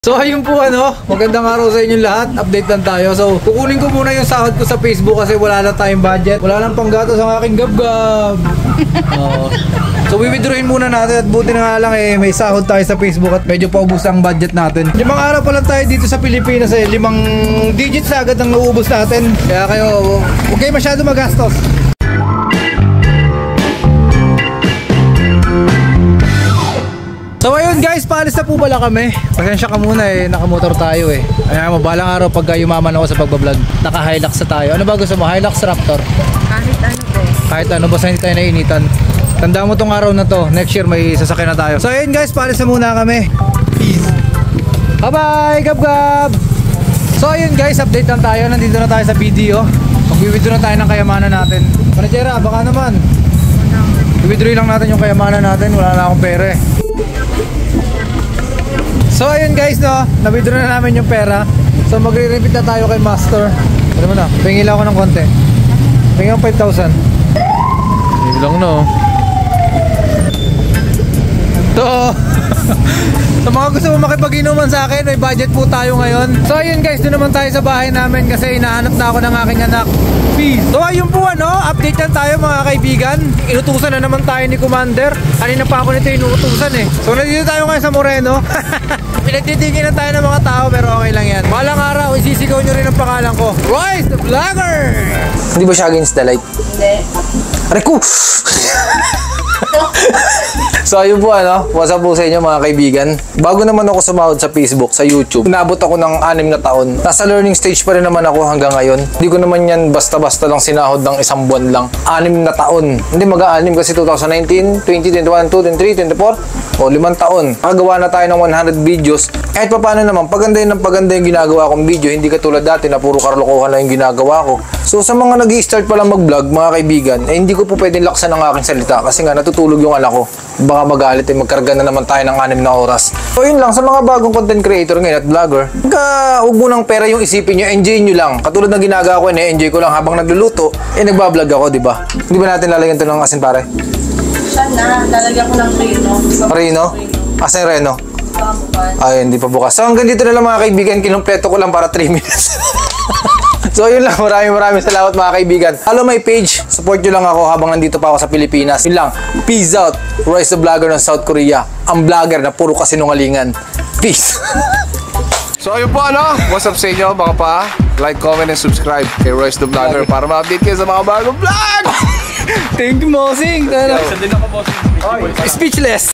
So ayun po magandang araw sa inyong lahat. Update lang tayo. So kukunin ko muna yung sahod ko sa Facebook kasi wala lang tayong budget. Wala lang panggatos ang aking gab-gab. So withdrawin muna natin at buti na nga lang may sahod tayo sa Facebook at medyo paubos ang budget natin. 5 araw pa lang tayo dito sa Pilipinas 5 digits na agad ang nauubos natin. Kaya kayo huwag kayo masyado magastos. So ayun guys, paalis na po pala kami. Pasensya ka muna nakamotor tayo Ayan mo, balang araw pagka yumaman ako sa pagbablog, naka-Hilux na tayo. Ano ba gusto mo? Hilux, Raptor? Kahit ano po. Kahit ano, basta hindi tayo nainitan. Tanda mo tong araw na to, next year may sasakyan na tayo. So ayun guys, paalis na muna kami. Peace. Bye bye, gab-gab. So ayun guys, update lang tayo. Nandito na tayo sa video. Mag-withdraw na tayo ng kayamanan natin. Panajera, baka naman i-withdraw lang natin yung kayamanan natin. Wala na akong pera So ayun guys na-withdraw na namin yung pera. So magre-repeat na tayo kay Master. Ano mo na, pingin lang ako ng konti. Pingin ako 5,000. Hindi lang sa mga gusto mo makipag-inuman sa akin, may budget po tayo ngayon. So ayun guys, doon naman tayo sa bahay namin kasi hinahanap na ako ng aking anak. Peace. So ayun po update lang tayo mga kaibigan. Inutusan na naman tayo ni Commander. Kanina pa ako nito inutusan So nandito tayo ngayon sa Moreno. Pinagtitingin na tayo ng mga tao pero okay lang yan. Balang araw, isisigaw nyo rin ang pangalan ko, Royce the Vlogger! Hindi ba siya against the light? Hindi. Areku! So ayun po what's up po sa inyo mga kaibigan. Bago naman ako sumahod sa Facebook, sa YouTube, inabot ako ng 6 na taon. Nasa learning stage pa rin naman ako hanggang ngayon. Hindi ko naman yan basta-basta lang sinahod ng 1 buwan lang. 6 na taon. Hindi mag-6 kasi 2019, 20, 21, 22, 23, 24 o 5 taon. Nakagawa na tayo ng 100 videos. Kahit pa paano naman, paganda yung ginagawa kong video. Hindi katulad dati na puro karlokohan lang yung ginagawa ko. So sa mga nag-i-start pa lang mag-vlog mga kaibigan, hindi ko po pwedeng laksan ang aking salita kasi nga natutulog yung anak ko. Baka magalit magkarga na naman tayo ng 6 na oras. So yun lang, sa mga bagong content creator ngayon at vlogger, huwag mo ng pera yung isipin nyo, enjoy nyo lang. Katulad ng ginagawa ko, enjoy ko lang habang nagluluto, nagbablog ako, diba? Hindi ba natin lalagyan ito ng asin pare? Siya na, lalagyan ko ng Reno. Reno? Asin Reno? Ay, hindi pa bukas. So hanggang dito na lang mga kaibigan, kinumpleto ko lang para 3 minutes. So yun lang, maraming salamat mga kaibigan. Follow my page, support nyo lang ako habang nandito pa ako sa Pilipinas. Yun lang, peace out. Royce the Vlogger ng South Korea. Ang vlogger na puro kasinungalingan. Peace. So ayun po what's up sa inyo mga pa? Like, comment, and subscribe kay Royce the Vlogger para ma-update kayo sa mga bagong vlog. Thank you, Mosing. Speechless.